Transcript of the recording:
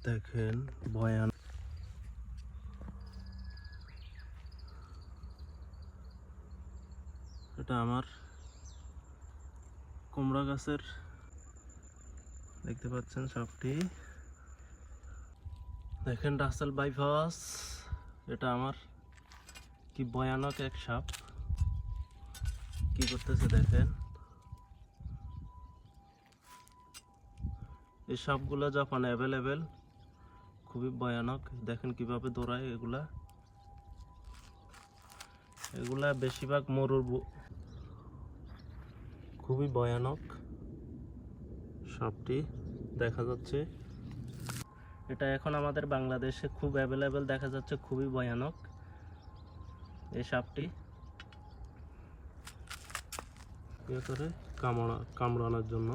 দেখেন ভয়ানক। এটা আমার কুমড়া গাছের, দেখতে পাচ্ছেন সাপটি। দেখেন রাসেল বাইপাস, এটা আমার কি ভয়ানক এক সাপ, কি করতেছে দেখেন। এই সাপগুলো যখন অ্যাভেলেবেল খুবই ভয়ানক। দেখেন কিভাবে দৌড়ায় এগুলা। এগুলা বেশিরভাগ মরুর, খুবই ভয়ানক সাপটি দেখা যাচ্ছে। এটা এখন আমাদের বাংলাদেশে খুব অ্যাভেলেবেল দেখা যাচ্ছে, খুবই ভয়ানক এই সাপটি। ইয়ে করে কামড়ানোর জন্য।